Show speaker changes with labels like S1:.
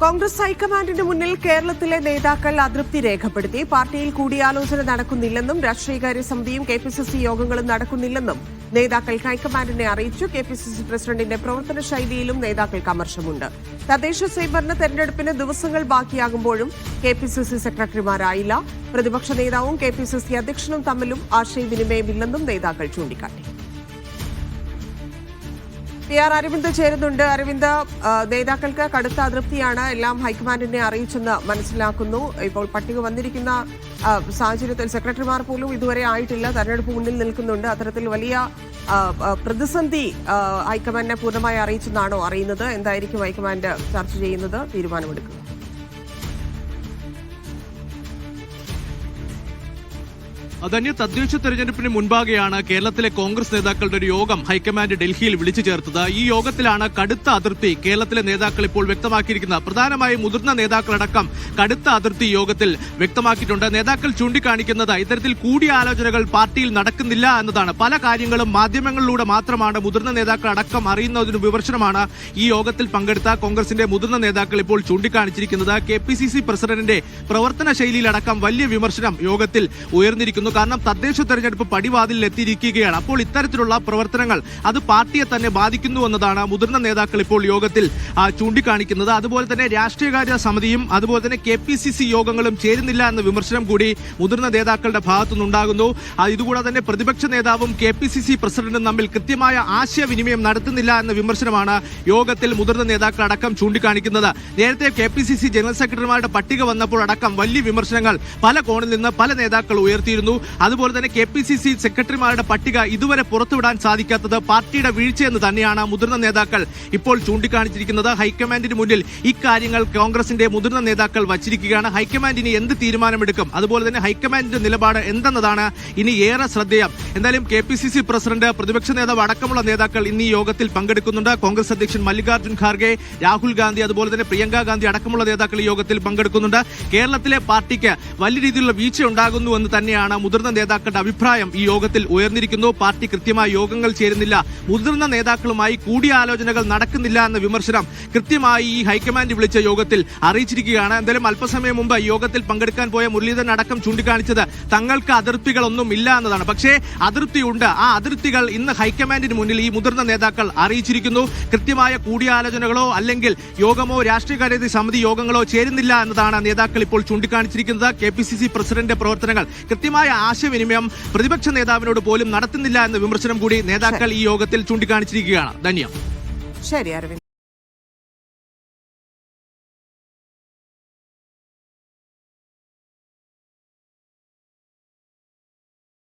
S1: കോൺഗ്രസ് ഹൈക്കമാൻഡിന് മുന്നിൽ കേരളത്തിലെ നേതാക്കൾ അതൃപ്തി രേഖപ്പെടുത്തി. പാർട്ടിയിൽ കൂടിയാലോചന നടക്കുന്നില്ലെന്നും രാഷ്ട്രീയകാര്യ സമിതിയും കെപിസിസി യോഗങ്ങളും നടക്കുന്നില്ലെന്നും നേതാക്കൾ ഹൈക്കമാൻഡിനെ അറിയിച്ചു. കെപിസിസി പ്രസിഡന്റിന്റെ പ്രവർത്തന ശൈലിയിലും നേതാക്കൾക്ക് അമർഷമുണ്ട്. തദ്ദേശ സ്വയംഭരണ തെരഞ്ഞെടുപ്പിന് ദിവസങ്ങൾ ബാക്കിയാകുമ്പോഴും കെപിസിസി സെക്രട്ടറിമാരായില്ല. പ്രതിപക്ഷ നേതാവും കെപിസിസി അധ്യക്ഷനും തമ്മിലും ആശയവിനിമയമില്ലെന്നും നേതാക്കൾ ചൂണ്ടിക്കാട്ടി. PR അരവിന്ദ് ചേരുന്നുണ്ട്. അരവിന്ദ്, നേതാക്കൾക്ക് കടുത്ത അതൃപ്തിയാണ്, എല്ലാം ഹൈക്കമാൻഡിനെ അറിയിച്ചെന്ന് മനസ്സിലാക്കുന്നു. ഇപ്പോൾ പട്ടിക വന്നിരിക്കുന്ന സാഹചര്യത്തിൽ സെക്രട്ടറിമാർ പോലും ഇതുവരെ ആയിട്ടില്ല, തെരഞ്ഞെടുപ്പ് മുന്നിൽ നിൽക്കുന്നുണ്ട്. അത്തരത്തിൽ വലിയ പ്രതിസന്ധി ഹൈക്കമാൻഡിനെ പൂർണ്ണമായി അറിയിച്ചെന്നാണോ അറിയുന്നത്? എന്തായിരിക്കും ഹൈക്കമാൻഡ് ചർച്ച ചെയ്യുന്നത്, തീരുമാനമെടുക്കുക?
S2: അതന്നെ, തദ്ദേശ തെരഞ്ഞെടുപ്പിന് മുൻപാകെയാണ് കേരളത്തിലെ കോൺഗ്രസ് നേതാക്കളുടെ ഒരു യോഗം ഹൈക്കമാൻഡ് ഡൽഹിയിൽ വിളിച്ചു ചേർത്തത്. ഈ യോഗത്തിലാണ് കടുത്ത അതൃപ്തി കേരളത്തിലെ നേതാക്കൾ ഇപ്പോൾ വ്യക്തമാക്കിയിരിക്കുന്നത്. പ്രധാനമായും മുതിർന്ന നേതാക്കളടക്കം കടുത്ത അതൃപ്തി യോഗത്തിൽ വ്യക്തമാക്കിയിട്ടുണ്ട്. നേതാക്കൾ ചൂണ്ടിക്കാണിക്കുന്നത് ഇത്തരത്തിൽ കൂടിയാലോചനകൾ പാർട്ടിയിൽ നടക്കുന്നില്ല എന്നതാണ്. പല കാര്യങ്ങളും മാധ്യമങ്ങളിലൂടെ മാത്രമാണ് മുതിർന്ന നേതാക്കൾ അടക്കം അറിയുന്നതിന് വിമർശനമാണ് ഈ യോഗത്തിൽ പങ്കെടുത്ത കോൺഗ്രസിന്റെ മുതിർന്ന നേതാക്കൾ ഇപ്പോൾ ചൂണ്ടിക്കാണിച്ചിരിക്കുന്നത്. കെപിസിസി പ്രസിഡന്റിന്റെ പ്രവർത്തന ശൈലിയിലടക്കം വലിയ വിമർശനം യോഗത്തിൽ ഉയർന്നിരിക്കുന്നു. കാരണം തദ്ദേശ തെരഞ്ഞെടുപ്പ് പടിവാതിലിൽ എത്തിയിരിക്കുകയാണ്. അപ്പോൾ ഇത്തരത്തിലുള്ള പ്രവർത്തനങ്ങൾ അത് പാർട്ടിയെ തന്നെ ബാധിക്കുന്നു എന്നതാണ് മുതിർന്ന നേതാക്കൾ ഇപ്പോൾ യോഗത്തിൽ ചൂണ്ടിക്കാണിക്കുന്നത്. അതുപോലെ തന്നെ രാഷ്ട്രീയകാര്യ സമിതിയും അതുപോലെ തന്നെ കെപിസിസി യോഗങ്ങളും ചേരുന്നില്ല എന്ന വിമർശനം കൂടി മുതിർന്ന നേതാക്കളുടെ ഭാഗത്തുനിന്നുണ്ടാകുന്നു. ഇതുകൂടാതെ തന്നെ പ്രതിപക്ഷ നേതാവും കെപിസിസി പ്രസിഡന്റും തമ്മിൽ കൃത്യമായ ആശയവിനിമയം നടത്തുന്നില്ല എന്ന വിമർശനമാണ് യോഗത്തിൽ മുതിർന്ന നേതാക്കൾ അടക്കം ചൂണ്ടിക്കാണിക്കുന്നത്. നേരത്തെ കെപിസിസി ജനറൽ സെക്രട്ടറിമാരുടെ പട്ടിക വന്നപ്പോൾ അടക്കം വലിയ വിമർശനങ്ങൾ പല കോണിൽ നിന്ന് പല നേതാക്കൾ ഉയർത്തിയിരുന്നു. അതുപോലെ തന്നെ കെപിസിസി സെക്രട്ടറിമാരുടെ പട്ടിക ഇതുവരെ പുറത്തുവിടാൻ സാധിക്കാത്തത് പാർട്ടിയുടെ വീഴ്ചയെന്ന് തന്നെയാണ് മുതിർന്ന നേതാക്കൾ ഇപ്പോൾ ചൂണ്ടിക്കാണിച്ചിരിക്കുന്നത്. ഹൈക്കമാൻഡിന് മുന്നിൽ ഇക്കാര്യങ്ങൾ കോൺഗ്രസിന്റെ മുതിർന്ന നേതാക്കൾ വച്ചിരിക്കുകയാണ്. ഹൈക്കമാൻഡിന് എന്ത് തീരുമാനമെടുക്കും, അതുപോലെ തന്നെ ഹൈക്കമാൻഡിന്റെ നിലപാട് എന്തെന്നതാണ് ഇനി ഏറെ ശ്രദ്ധേയം. എന്തായാലും കെപിസിസി പ്രസിഡന്റ്, പ്രതിപക്ഷ നേതാവ് അടക്കമുള്ള നേതാക്കൾ ഇന്ന് ഈ യോഗത്തിൽ പങ്കെടുക്കുന്നുണ്ട്. കോൺഗ്രസ് അധ്യക്ഷൻ മല്ലികാർജ്ജുൻ ഖാർഗെ, രാഹുൽ ഗാന്ധി, അതുപോലെ തന്നെ പ്രിയങ്ക ഗാന്ധി അടക്കമുള്ള നേതാക്കൾ ഈ യോഗത്തിൽ പങ്കെടുക്കുന്നുണ്ട്. കേരളത്തിലെ പാർട്ടിക്ക് വലിയ രീതിയിലുള്ള വീഴ്ച ഉണ്ടാകുന്നു എന്ന് തന്നെയാണ് മുതിർന്ന നേതാക്കളുടെ അഭിപ്രായം ഈ യോഗത്തിൽ ഉയർന്നിരിക്കുന്നു. പാർട്ടി കൃത്യമായി യോഗങ്ങൾ ചേരുന്നില്ല, മുതിർന്ന നേതാക്കളുമായി കൂടിയാലോചനകൾ നടക്കുന്നില്ല എന്ന വിമർശനം കൃത്യമായി ഈ ഹൈക്കമാൻഡ് വിളിച്ച യോഗത്തിൽ അറിയിച്ചിരിക്കുകയാണ്. എന്തായാലും അല്പസമയം മുമ്പ് യോഗത്തിൽ പങ്കെടുക്കാൻ പോയ മുരളീധരൻ അടക്കം ചൂണ്ടിക്കാണിച്ചത് തങ്ങൾക്ക് അതിർത്തികളൊന്നും ഇല്ല എന്നതാണ്. പക്ഷേ അതിർത്തിയുണ്ട്. ആ അതിർത്തികൾ ഇന്ന് ഹൈക്കമാൻഡിന് മുന്നിൽ ഈ മുതിർന്ന നേതാക്കൾ അറിയിച്ചിരിക്കുന്നു. കൃത്യമായ കൂടിയാലോചനകളോ അല്ലെങ്കിൽ യോഗമോ രാഷ്ട്രീയകാര്യ സമിതി യോഗങ്ങളോ ചേരുന്നില്ല എന്നതാണ് നേതാക്കൾ ഇപ്പോൾ ചൂണ്ടിക്കാണിച്ചിരിക്കുന്നത്. കെപിസിസി പ്രസിഡന്റ് പ്രവർത്തനങ്ങൾ കൃത്യമായ ആശയവിനിമയം പ്രതിപക്ഷ നേതാവിനോട് പോലും നടത്തുന്നില്ല എന്ന വിമർശനം കൂടി നേതാക്കൾ ഈ യോഗത്തിൽ ചൂണ്ടിക്കാണിച്ചിരിക്കുകയാണ്. ധന്യ.
S1: ശരി അരവിന്ദ്.